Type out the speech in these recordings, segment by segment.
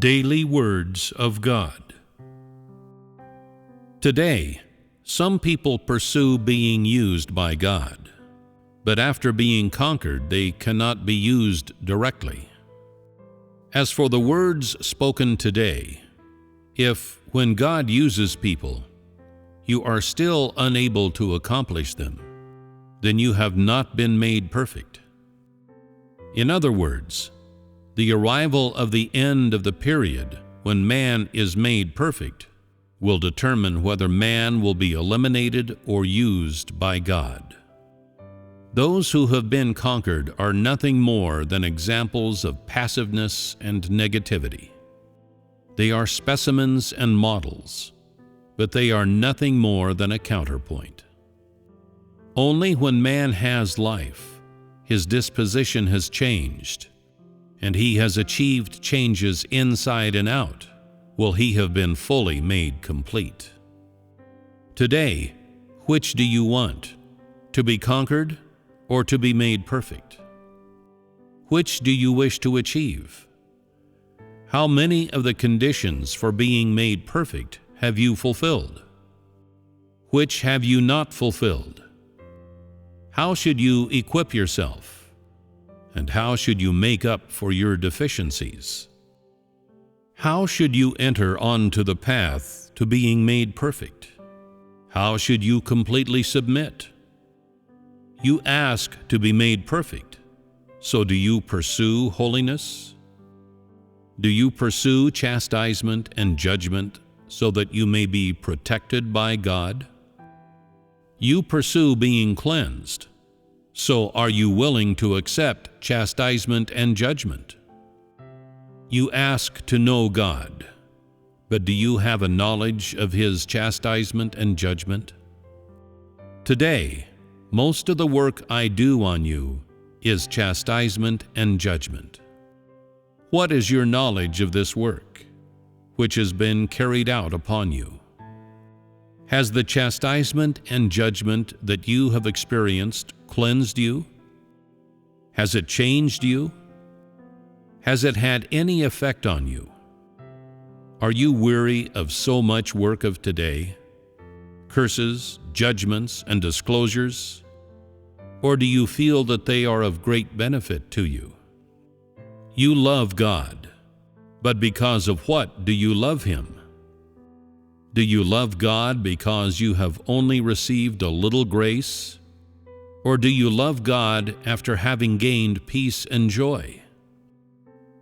Daily Words of God. Today, some people pursue being used by God, but after being conquered, they cannot be used directly. As for the words spoken today, if, when God uses people, you are still unable to accomplish them, then you have not been made perfect. In other words, the arrival of the end of the period when man is made perfect will determine whether man will be eliminated or used by God. Those who have been conquered are nothing more than examples of passiveness and negativity. They are specimens and models, but they are nothing more than a counterpoint. Only when man has life, his disposition has changed, and he has achieved changes inside and out, will he have been fully made complete. Today, which do you want? To be conquered or to be made perfect? Which do you wish to achieve? How many of the conditions for being made perfect have you fulfilled? Which have you not fulfilled? How should you equip yourself? And how should you make up for your deficiencies? How should you enter onto the path to being made perfect? How should you completely submit? You ask to be made perfect, so do you pursue holiness? Do you pursue chastisement and judgment so that you may be protected by God? You pursue being cleansed, so are you willing to accept chastisement and judgment? You ask to know God, but do you have a knowledge of His chastisement and judgment? Today, most of the work I do on you is chastisement and judgment. What is your knowledge of this work, which has been carried out upon you? Has the chastisement and judgment that you have experienced cleansed you? Has it changed you? Has it had any effect on you? Are you weary of so much work of today? Curses, judgments, and disclosures? Or do you feel that they are of great benefit to you? You love God, but because of what do you love Him? Do you love God because you have only received a little grace? Or do you love God after having gained peace and joy?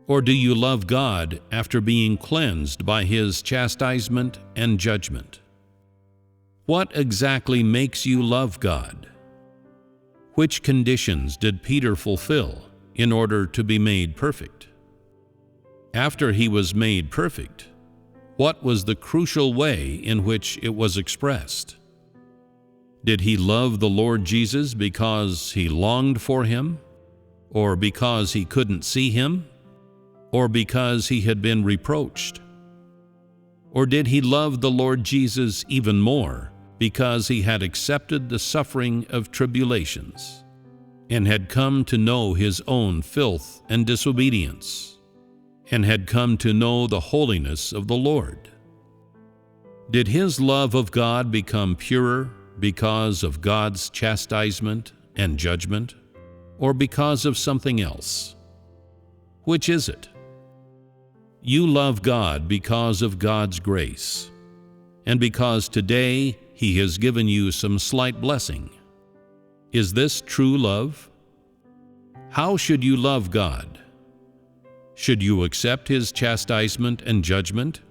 Or do you love God after being cleansed by His chastisement and judgment? What exactly makes you love God? Which conditions did Peter fulfill in order to be made perfect? After he was made perfect, what was the crucial way in which it was expressed? Did he love the Lord Jesus because he longed for Him, or because he couldn't see Him, or because he had been reproached? Or did he love the Lord Jesus even more because he had accepted the suffering of tribulations and had come to know his own filth and disobedience, and had come to know the holiness of the Lord? Did his love of God become purer because of God's chastisement and judgment, or because of something else? Which is it? You love God because of God's grace, and because today He has given you some slight blessing. Is this true love? How should you love God? Should you accept His chastisement and judgment,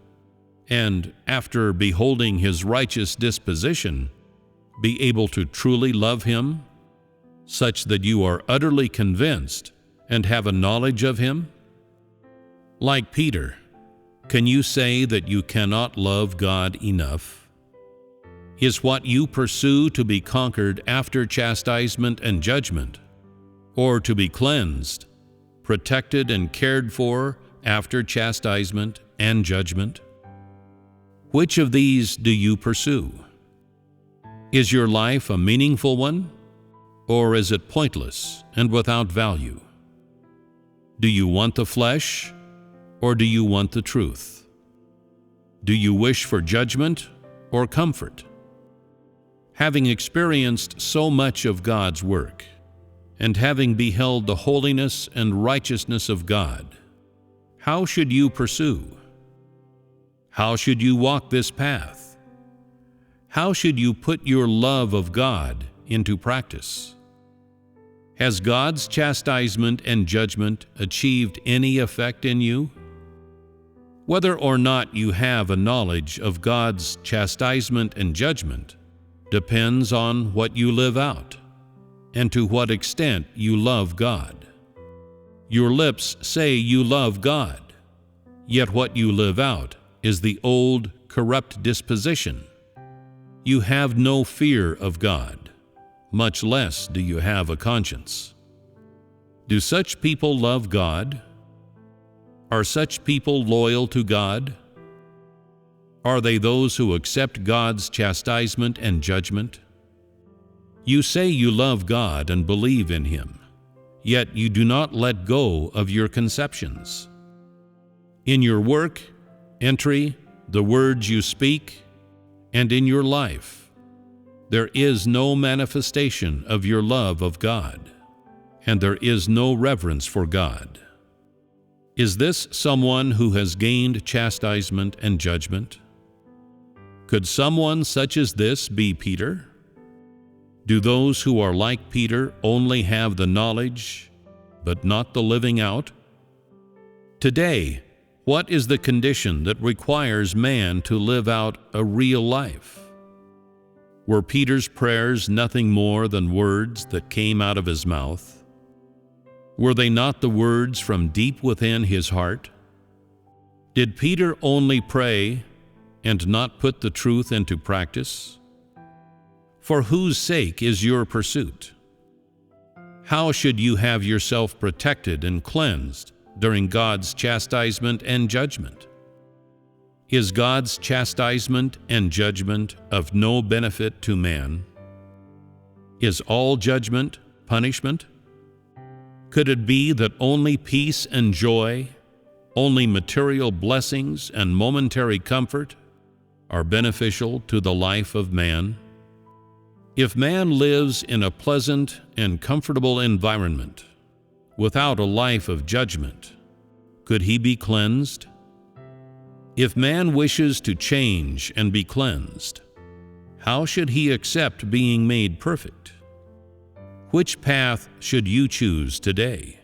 and after beholding His righteous disposition, be able to truly love Him, such that you are utterly convinced and have a knowledge of Him? Like Peter, can you say that you cannot love God enough? Is what you pursue to be conquered after chastisement and judgment, or to be cleansed, protected and cared for after chastisement and judgment? Which of these do you pursue? Is your life a meaningful one, or is it pointless and without value? Do you want the flesh, or do you want the truth? Do you wish for judgment or comfort? Having experienced so much of God's work, and having beheld the holiness and righteousness of God, how should you pursue? How should you walk this path? How should you put your love of God into practice? Has God's chastisement and judgment achieved any effect in you? Whether or not you have a knowledge of God's chastisement and judgment depends on what you live out, and to what extent you love God. Your lips say you love God, yet what you live out is the old, corrupt disposition. You have no fear of God, much less do you have a conscience. Do such people love God? Are such people loyal to God? Are they those who accept God's chastisement and judgment? You say you love God and believe in Him, yet you do not let go of your conceptions. In your work, entry, the words you speak, and in your life, there is no manifestation of your love of God, and there is no reverence for God. Is this someone who has gained chastisement and judgment? Could someone such as this be Peter? Do those who are like Peter only have the knowledge, but not the living out? Today, what is the condition that requires man to live out a real life? Were Peter's prayers nothing more than words that came out of his mouth? Were they not the words from deep within his heart? Did Peter only pray and not put the truth into practice? For whose sake is your pursuit? How should you have yourself protected and cleansed during God's chastisement and judgment? Is God's chastisement and judgment of no benefit to man? Is all judgment punishment? Could it be that only peace and joy, only material blessings and momentary comfort are beneficial to the life of man? If man lives in a pleasant and comfortable environment without a life of judgment, could he be cleansed? If man wishes to change and be cleansed, how should he accept being made perfect? Which path should you choose today?